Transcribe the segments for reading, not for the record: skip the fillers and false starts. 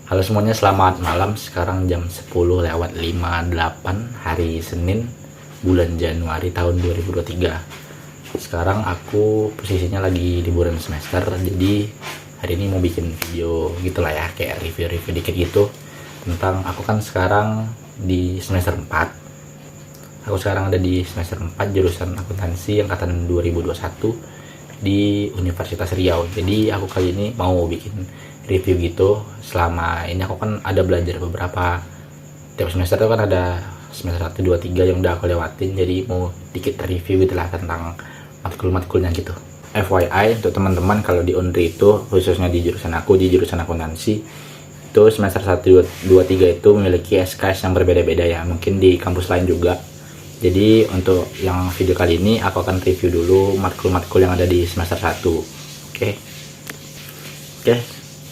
Halo semuanya, selamat malam. Sekarang jam 10:58 hari Senin, bulan Januari tahun 2023. Sekarang aku posisinya lagi liburan semester, jadi hari ini mau bikin video gitulah ya, kayak review-review dikit gitu tentang aku kan sekarang di semester 4. Aku sekarang ada di semester 4 jurusan akuntansi angkatan 2021 di Universitas Riau. Jadi aku kali ini mau bikin review gitu. Selama ini aku kan ada belajar beberapa, tiap semester itu kan ada semester 1, 2, 3 yang udah aku lewatin, jadi mau dikit review gitulah tentang matkul-matkulnya gitu. FYI untuk teman-teman, kalau di Unri itu khususnya di jurusan aku, di jurusan akuntansi itu semester 1, 2, 3 itu memiliki SKS yang berbeda-beda ya, mungkin di kampus lain juga. Jadi untuk yang video kali ini aku akan review dulu matkul-matkul yang ada di semester 1. Oke.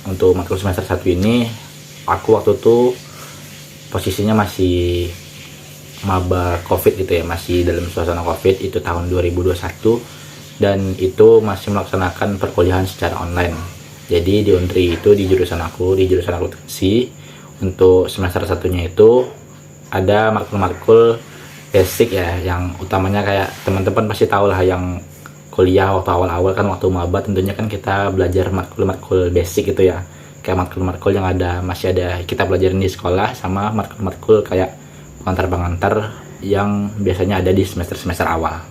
Untuk matkul semester 1 ini aku waktu itu posisinya masih maba covid gitu ya, masih dalam suasana covid, itu tahun 2021, dan itu masih melaksanakan perkuliahan secara online. Jadi di Unri itu, di jurusan aku, di jurusan akuntansi, untuk semester satunya itu ada matkul-matkul basic ya, yang utamanya kayak teman-teman pasti tahu lah, yang kuliah waktu awal-awal kan, waktu maba tentunya kan kita belajar matkul-matkul basic gitu ya, kayak matkul-matkul yang masih ada kita pelajarin di sekolah, sama matkul-matkul kayak pengantar-pengantar yang biasanya ada di semester-semester awal.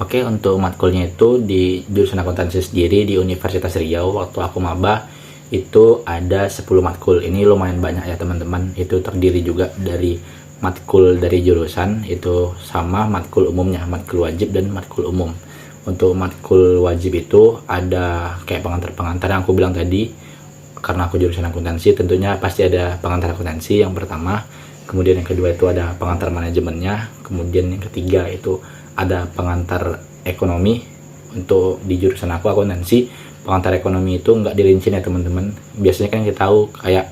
Oke, untuk matkulnya itu di jurusan akuntansi sendiri di Universitas Riau waktu aku maba itu ada 10 matkul. Ini lumayan banyak ya teman-teman. Itu terdiri juga dari matkul dari jurusan itu sama matkul umumnya, matkul wajib dan matkul umum. Untuk matkul wajib itu ada kayak pengantar-pengantar yang aku bilang tadi, karena aku jurusan akuntansi tentunya pasti ada pengantar akuntansi yang pertama, kemudian yang kedua itu ada pengantar manajemennya, kemudian yang ketiga itu ada pengantar ekonomi. Untuk di jurusan aku akuntansi, pengantar ekonomi itu nggak dirinci ya teman-teman. Biasanya kan kita tahu kayak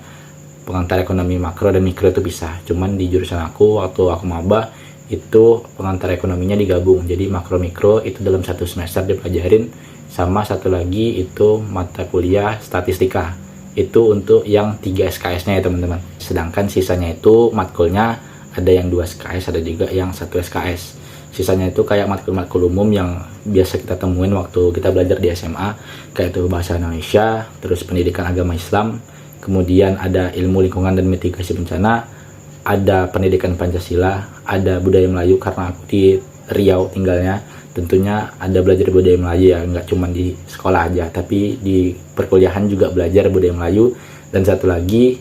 pengantar ekonomi makro dan mikro itu bisa, cuman di jurusan aku waktu aku maba itu pengantar ekonominya digabung, jadi makro mikro itu dalam satu semester dipelajarin, sama satu lagi itu mata kuliah statistika, itu untuk yang 3 SKS nya ya teman-teman. Sedangkan sisanya itu matkulnya ada yang 2 SKS, ada juga yang 1 SKS. Sisanya itu kayak matkul-matkul umum yang biasa kita temuin waktu kita belajar di SMA, kayak itu bahasa Indonesia, terus pendidikan agama Islam, kemudian ada ilmu lingkungan dan mitigasi bencana, ada pendidikan Pancasila, ada budaya Melayu, karena aku di Riau tinggalnya tentunya ada belajar budaya Melayu ya, nggak cuma di sekolah aja tapi di perkuliahan juga belajar budaya Melayu. Dan satu lagi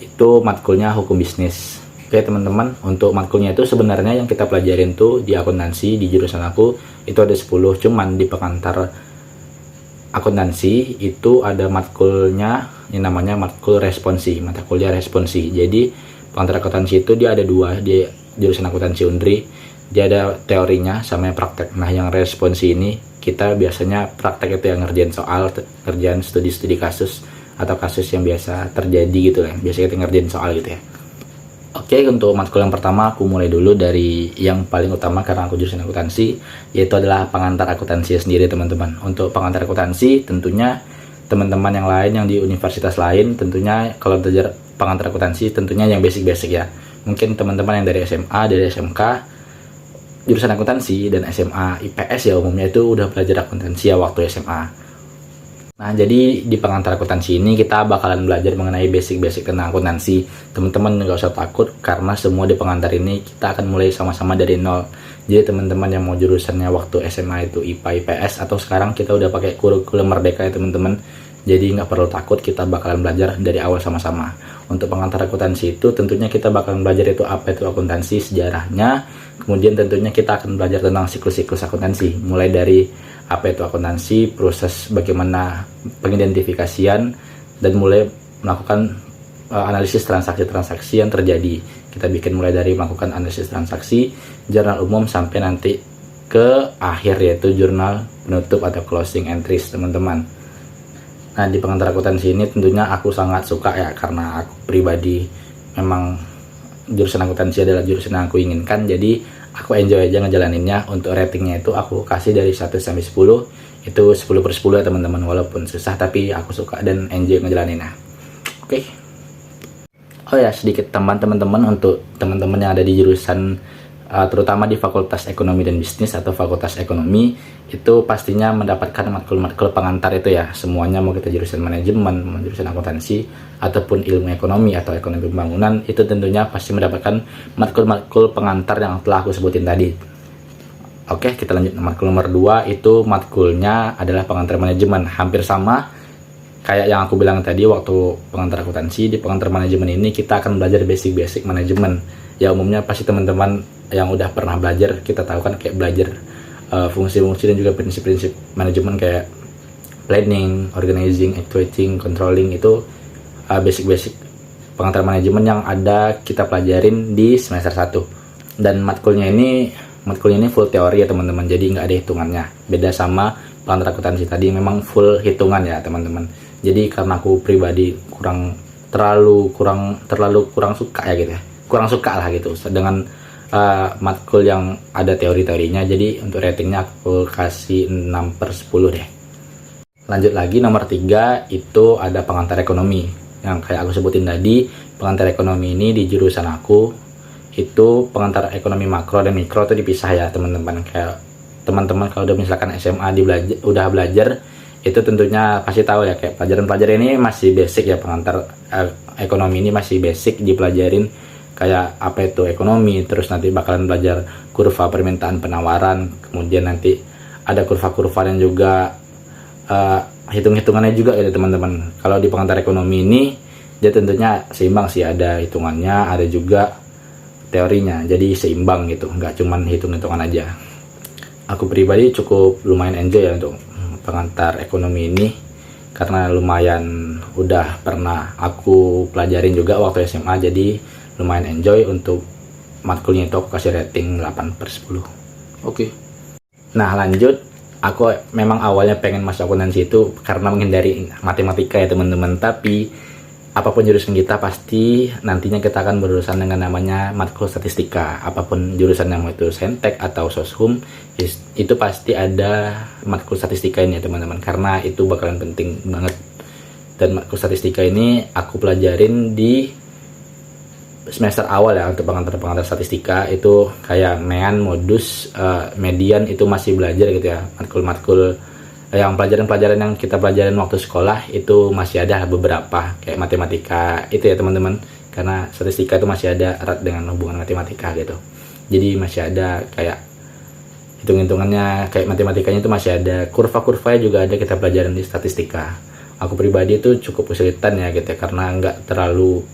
itu matkulnya hukum bisnis. Oke teman-teman, untuk matkulnya itu sebenarnya yang kita pelajarin tuh di akuntansi di jurusan aku itu ada 10, cuman di pengantar akuntansi itu ada matkulnya yang namanya matkul responsi, mata kuliah responsi. Jadi pengantar akuntansi itu dia ada 2 di jurusan akuntansi Unri, dia ada teorinya sama yang praktek. Nah yang responsi ini kita biasanya praktek itu yang ngerjain soal, ngerjain studi-studi kasus atau kasus yang biasa terjadi gitu kan, biasanya kita ngerjain soal gitu ya. Oke, untuk matkul yang pertama aku mulai dulu dari yang paling utama karena aku jurusan akuntansi, yaitu adalah pengantar akuntansi sendiri teman-teman. Untuk pengantar akuntansi tentunya teman-teman yang lain yang di universitas lain tentunya kalau belajar pengantar akuntansi tentunya yang basic-basic ya. Mungkin teman-teman yang dari SMA, dari SMK jurusan akuntansi, dan SMA IPS ya umumnya itu udah belajar akuntansi ya waktu SMA. Nah, jadi di pengantar akuntansi ini kita bakalan belajar mengenai basic-basic tentang akuntansi. Teman-teman nggak usah takut karena semua di pengantar ini kita akan mulai sama-sama dari nol. Jadi teman-teman yang mau jurusannya waktu SMA itu IPA IPS, atau sekarang kita udah pakai kurikulum merdeka ya teman-teman. Jadi nggak perlu takut, kita bakalan belajar dari awal sama-sama. Untuk pengantar akuntansi itu tentunya kita bakalan belajar itu apa itu akuntansi, sejarahnya. Kemudian tentunya kita akan belajar tentang siklus-siklus akuntansi, mulai dari apa itu akuntansi, proses bagaimana pengidentifikasian, dan mulai melakukan analisis transaksi-transaksi yang terjadi. Kita bikin mulai dari melakukan analisis transaksi, jurnal umum, sampai nanti ke akhir yaitu jurnal penutup atau closing entries teman-teman. Nah di pengantar akuntansi ini tentunya aku sangat suka ya, karena aku pribadi memang jurusan akuntansi adalah jurusan yang aku inginkan, jadi aku enjoy aja ngejalaninnya. Untuk ratingnya itu aku kasih dari 1 sampai 10, itu 10/10 ya teman-teman, walaupun susah tapi aku suka dan enjoy ngejalaninnya. Oke. Oh ya, sedikit tambahan teman-teman untuk teman-teman yang ada di jurusan terutama di Fakultas Ekonomi dan Bisnis atau Fakultas Ekonomi, itu pastinya mendapatkan matkul-matkul pengantar itu ya. Semuanya mau kita jurusan manajemen, mau jurusan akuntansi, ataupun ilmu ekonomi atau ekonomi pembangunan, itu tentunya pasti mendapatkan matkul-matkul pengantar yang telah aku sebutin tadi. Oke, kita lanjut matkul nomor 2, itu matkulnya adalah pengantar manajemen. Hampir sama kayak yang aku bilang tadi waktu pengantar akuntansi. Di pengantar manajemen ini kita akan belajar basic-basic manajemen. Ya umumnya pasti teman-teman yang udah pernah belajar, kita tahu kan kayak belajar fungsi-fungsi dan juga prinsip-prinsip manajemen kayak planning, organizing, actuating, controlling. Itu basic-basic pengantar manajemen yang ada kita pelajarin di semester 1. Dan matkulnya ini full teori ya teman-teman, jadi nggak ada hitungannya. Beda sama pengantar akuntansi tadi, memang full hitungan ya teman-teman. Jadi karena aku pribadi terlalu kurang suka ya gitu ya, kurang suka lah gitu dengan matkul yang ada teori-teorinya. Jadi untuk ratingnya aku kasih 6/10 deh. Lanjut lagi nomor 3, itu ada pengantar ekonomi. Yang kayak aku sebutin tadi, pengantar ekonomi ini di jurusan aku itu pengantar ekonomi makro dan mikro itu dipisah ya teman-teman. Kayak teman-teman kalau udah misalkan SMA udah belajar, itu tentunya pasti tahu ya, kayak pelajaran-pelajaran ini masih basic ya. Pengantar ekonomi ini masih basic dipelajarin, kayak apa itu ekonomi, terus nanti bakalan belajar kurva permintaan penawaran, kemudian nanti ada kurva-kurva dan juga hitung-hitungannya juga ya teman-teman. Kalau di pengantar ekonomi ini dia tentunya seimbang sih, ada hitungannya, ada juga teorinya, jadi seimbang gitu, nggak cuman hitung-hitungan aja. Aku pribadi cukup lumayan enjoy ya untuk pengantar ekonomi ini, karena lumayan udah pernah aku pelajarin juga waktu SMA, jadi lumayan enjoy. Untuk matkulnya itu aku kasih rating 8/10. Oke. Nah lanjut, aku memang awalnya pengen masuk akuntansi itu karena menghindari matematika ya teman-teman, tapi apapun jurusan kita pasti nantinya kita akan berurusan dengan namanya matkul statistika. Apapun jurusannya, mau itu saintek atau soshum, itu pasti ada matkul statistika ini ya teman-teman, karena itu bakalan penting banget. Dan matkul statistika ini aku pelajarin di semester awal ya. Untuk pengantar statistika itu kayak mean, modus, median, itu masih belajar gitu ya. Matkul-matkul yang pelajaran-pelajaran yang kita pelajarin waktu sekolah itu masih ada beberapa, kayak matematika itu ya teman-teman, karena statistika itu masih ada erat dengan hubungan matematika gitu. Jadi masih ada kayak hitung-hitungannya, kayak matematikanya itu masih ada, kurva-kurvanya juga ada kita pelajarin di statistika. Aku pribadi itu cukup kesulitan ya gitu ya, karena nggak terlalu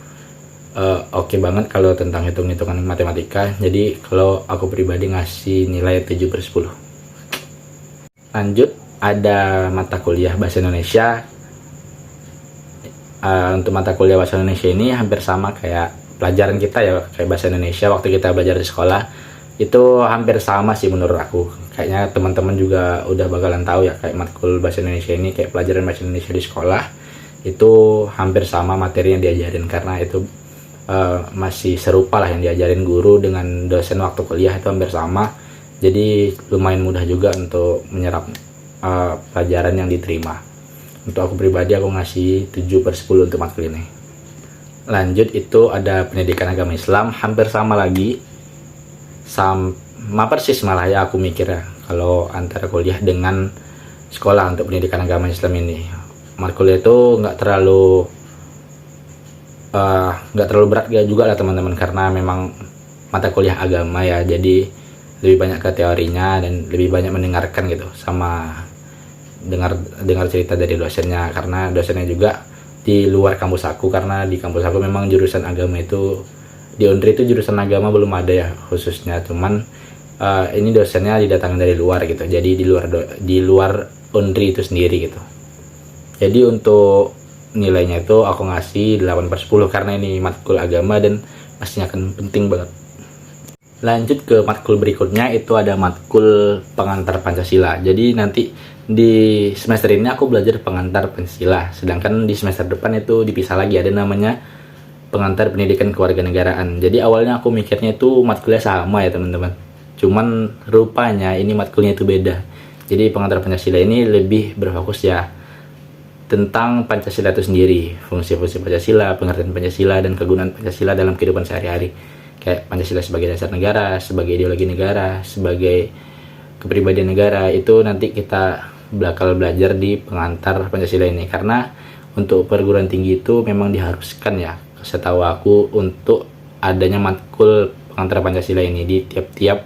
oke banget kalau tentang hitung-hitungan matematika. Jadi kalau aku pribadi ngasih nilai 7/10. Lanjut, ada mata kuliah bahasa Indonesia. Untuk mata kuliah bahasa Indonesia ini hampir sama kayak pelajaran kita ya, kayak bahasa Indonesia waktu kita belajar di sekolah. Itu hampir sama sih menurut aku. Kayaknya teman-teman juga udah bakalan tahu ya, kayak matkul bahasa Indonesia ini, kayak pelajaran bahasa Indonesia di sekolah itu hampir sama materi yang diajarin, karena itu masih serupa lah yang diajarin guru dengan dosen waktu kuliah, itu hampir sama. Jadi lumayan mudah juga untuk menyerap pelajaran yang diterima. Untuk aku pribadi aku ngasih 7/10 untuk matkul ini. Lanjut, itu ada pendidikan agama Islam, hampir sama lagi, sama persis malah ya aku mikir ya, kalau antara kuliah dengan sekolah. Untuk pendidikan agama Islam ini matkul itu nggak terlalu berat juga lah teman-teman, karena memang mata kuliah agama ya, jadi lebih banyak ke teorinya dan lebih banyak mendengarkan gitu, sama dengar cerita dari dosennya, karena dosennya juga di luar kampus aku. Karena di kampus aku memang jurusan agama itu, di Undri itu jurusan agama belum ada ya khususnya, cuman ini dosennya didatangkan dari luar gitu, jadi di luar Undri itu sendiri gitu. Jadi untuk nilainya itu aku ngasih 8/10, karena ini matkul agama dan pastinya akan penting banget. Lanjut ke matkul berikutnya, itu ada matkul pengantar Pancasila. Jadi nanti di semester ini aku belajar pengantar Pancasila, sedangkan di semester depan itu dipisah lagi, ada namanya pengantar pendidikan kewarganegaraan. Jadi awalnya aku mikirnya itu matkulnya sama ya teman-teman, cuman rupanya ini matkulnya itu beda. Jadi pengantar Pancasila ini lebih berfokus ya tentang Pancasila itu sendiri, fungsi-fungsi Pancasila, pengertian Pancasila, dan kegunaan Pancasila dalam kehidupan sehari-hari. Kayak Pancasila sebagai dasar negara, sebagai ideologi negara, sebagai kepribadian negara, itu nanti kita bakal belajar di pengantar Pancasila ini. Karena untuk perguruan tinggi itu memang diharuskan ya, setahu aku, untuk adanya matkul pengantar Pancasila ini di tiap-tiap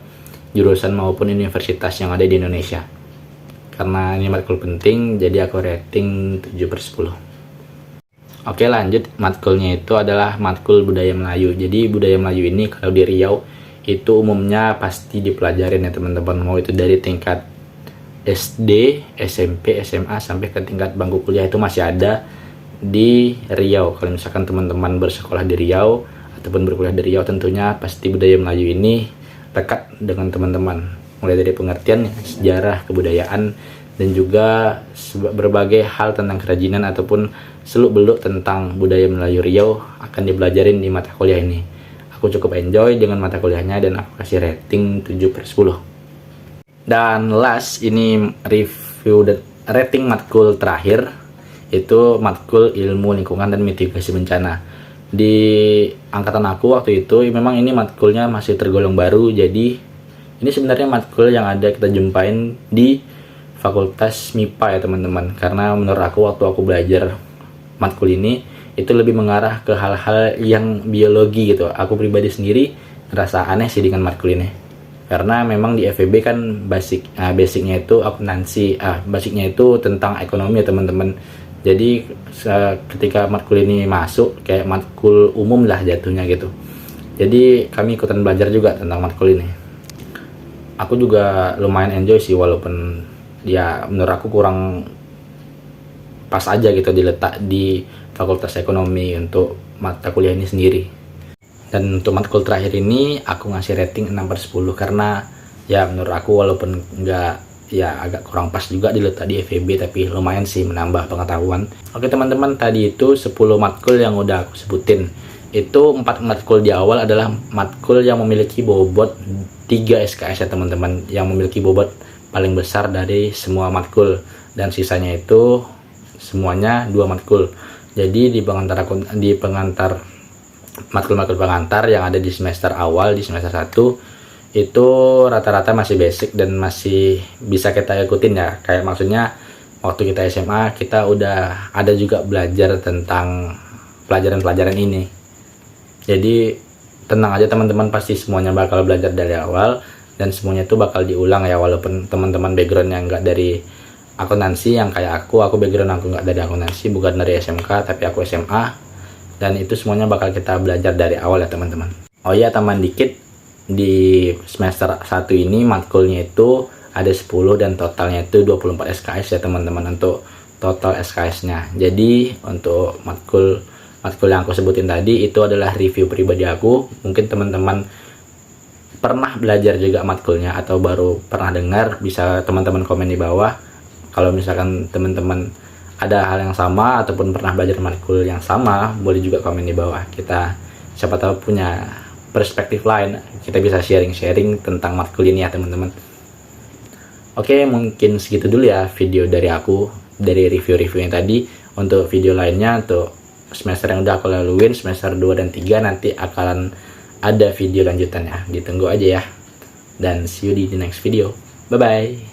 jurusan maupun universitas yang ada di Indonesia. Karena ini matkul penting, jadi aku rating 7/10. Oke, lanjut. Matkulnya itu adalah matkul budaya Melayu. Jadi budaya Melayu ini kalau di Riau itu umumnya pasti dipelajarin ya teman-teman. Mau itu dari tingkat SD, SMP, SMA sampai ke tingkat bangku kuliah itu masih ada di Riau. Kalau misalkan teman-teman bersekolah di Riau ataupun berkuliah di Riau, tentunya pasti budaya Melayu ini lekat dengan teman-teman. Mulai dari pengertian sejarah, kebudayaan, dan juga berbagai hal tentang kerajinan ataupun seluk-beluk tentang budaya Melayu Riau akan dipelajarin di mata kuliah ini. Aku cukup enjoy dengan mata kuliahnya dan aku kasih rating 7/10. Dan last, ini review dan rating matkul terakhir, itu matkul ilmu lingkungan dan mitigasi bencana. Di angkatan aku waktu itu memang ini matkulnya masih tergolong baru, jadi ini sebenarnya matkul yang ada kita jumpain di Fakultas MIPA ya teman-teman. Karena menurut aku waktu aku belajar matkul ini itu lebih mengarah ke hal-hal yang biologi gitu. Aku pribadi sendiri ngerasa aneh sih dengan matkul ini. Karena memang di FEB kan basicnya itu akuntansi, basicnya itu tentang ekonomi ya teman-teman. Jadi ketika matkul ini masuk kayak matkul umum lah jatuhnya gitu. Jadi kami ikutan belajar juga tentang matkul ini. Aku juga lumayan enjoy sih, walaupun ya menurut aku kurang pas aja gitu diletak di Fakultas Ekonomi untuk mata kuliah ini sendiri. Dan untuk matkul terakhir ini aku ngasih rating 6/10 karena ya menurut aku walaupun agak kurang pas juga diletak di FEB, tapi lumayan sih menambah pengetahuan. Oke teman-teman, tadi itu 10 matkul yang udah aku sebutin. Itu 4 matkul di awal adalah matkul yang memiliki bobot 3 SKS ya teman-teman, yang memiliki bobot paling besar dari semua matkul, dan sisanya itu semuanya 2 matkul. Jadi di pengantar matkul-matkul pengantar yang ada di semester awal, di semester 1 itu rata-rata masih basic dan masih bisa kita ikutin ya. Kayak maksudnya waktu kita SMA kita udah ada juga belajar tentang pelajaran-pelajaran ini. Jadi tenang aja teman-teman, pasti semuanya bakal belajar dari awal dan semuanya itu bakal diulang ya. Walaupun teman-teman backgroundnya nggak dari akuntansi, yang kayak aku background aku nggak dari akuntansi, bukan dari SMK tapi aku SMA, dan itu semuanya bakal kita belajar dari awal ya teman-teman. Oh iya, tambahan dikit, di semester 1 ini matkulnya itu ada 10 dan totalnya itu 24 SKS ya teman-teman, untuk total SKS-nya. Jadi untuk matkul yang aku sebutin tadi itu adalah review pribadi aku. Mungkin teman-teman pernah belajar juga matkulnya atau baru pernah dengar, bisa teman-teman komen di bawah. Kalau misalkan teman-teman ada hal yang sama ataupun pernah belajar matkul yang sama, boleh juga komen di bawah. Kita siapa tahu punya perspektif lain, kita bisa sharing-sharing tentang matkul ini ya teman-teman. Oke, mungkin segitu dulu ya video dari aku, dari review-review yang tadi. Untuk video lainnya, untuk semester yang udah aku laluin, semester 2 dan 3, nanti akan ada video lanjutannya. Ditunggu aja ya. Dan see you di the next video. Bye-bye.